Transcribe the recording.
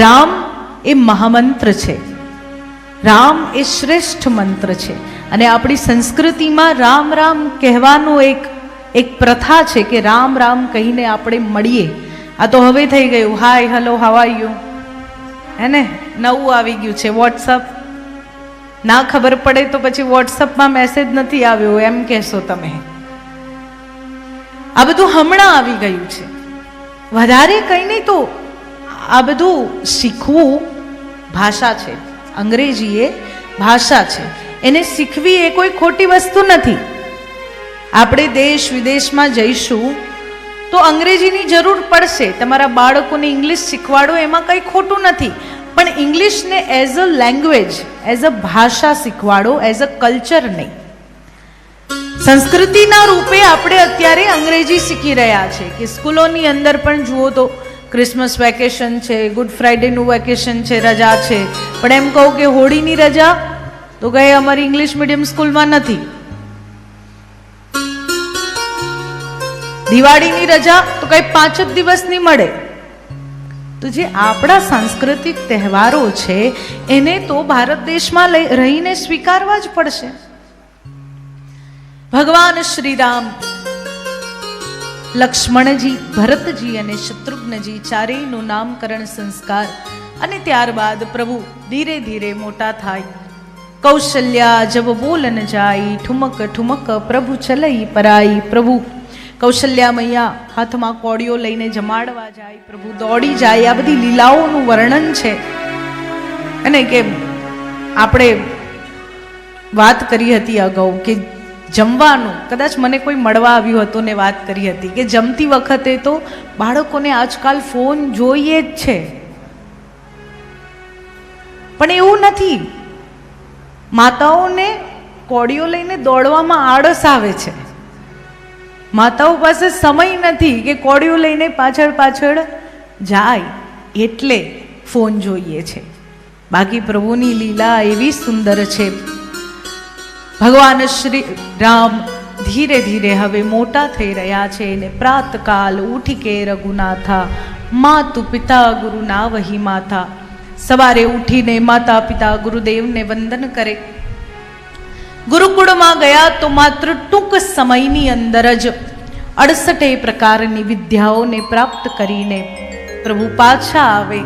રામ એ મહામંત્ર છે, રામ એ શ્રેષ્ઠ મંત્ર છે. અને આપણી સંસ્કૃતિમાં રામ રામ કહેવાનું એક પ્રથા છે કે રામ રામ કહીને આપણે મળીએ. આ તો હવે થઈ ગયું hi hello how are you, હે ને, નવું આવી ગયું છે વોટ્સઅપ. ના ખબર પડે તો પછી વોટ્સઅપમાં મેસેજ નથી આવ્યો એમ કહેશો તમે. આ બધું હમણાં આવી ગયું છે. વધારે કંઈ નહીં તો આ બધું શીખવું ભાષા છે. અંગ્રેજી એ ભાષા છે, એને શીખવી એ કોઈ ખોટી વસ્તુ નથી. આપણે દેશ વિદેશમાં જઈશું તો અંગ્રેજીની જરૂર પડશે. તમારા બાળકોને ઇંગ્લિશ શીખવાડો એમાં કંઈ ખોટું નથી, પણ ઇંગ્લિશને as a language, as a ભાષા શીખવાડો, એઝ અ કલ્ચર નહીં. સંસ્કૃતિના રૂપે આપણે અત્યારે અંગ્રેજી શીખી રહ્યા છે કે સ્કૂલોની અંદર પણ જુઓ તો ક્રિસમસ વેકેશન છે, ગુડ ફ્રાઈડેનું વેકેશન છે, રજા છે. પણ એમ કહું કે હોળીની રજા તો ગઈ અમારી ઇંગ્લિશ મીડિયમ સ્કૂલમાં નથી. દિવાળીની રજા તો કઈ 5 જ દિવસની મળે. તો જે આપણા સાંસ્કૃતિક તહેવારો છે એને તો ભારત દેશમાં રહીને સ્વીકારવા જ પડશે. ભગવાન શ્રી રામ, લક્ષ્મણજી, ભરતજી અને શત્રુઘ્નજી ચારેયનું નામકરણ સંસ્કાર અને ત્યારબાદ પ્રભુ ધીરે ધીરે મોટા થાય. કૌશલ્યા જબ બોલન જાય, ઠુમક ઠુમક પ્રભુ ચલઈ પરાઈ. પ્રભુ કૌશલ્યા મૈયા હાથમાં કોડીઓ લઈને જમાડવા જાય, પ્રભુ દોડી જાય. આ બધી લીલાઓનું વર્ણન છે. અને કે આપણે વાત કરી હતી અગાઉ કે જમવાનું, કદાચ મને કોઈ મળવા આવ્યું હતું ને વાત કરી હતી કે જમતી વખતે તો બાળકોને આજકાલ ફોન જોઈએ જ છે. પણ એવું નથી. માતાઓને કોડીઓ લઈને દોડવામાં આળસ આવે છે. માતાઓ પાસે સમય નથી કે કોડીઓ લઈને પાછળ પાછળ જાય, એટલે ફોન જોઈએ છે. બાકી પ્રભુની લીલા એવી સુંદર છે. ભગવાન શ્રી રામ ધીરે ધીરે હવે મોટા થઈ રહ્યા છે અને પ્રાતકાલ ઉઠી કે રઘુનાથા, માતુ પિતા ગુરુ ના વહી માથા. સવારે ઉઠીને માતા પિતા ગુરુદેવને વંદન કરે. ગુરુકુળમાં ગયા તો માત્ર ટૂંક સમયની અંદર જ 68 પ્રકારની વિદ્યાઓને પ્રાપ્ત કરીને પ્રભુ પાછા આવે.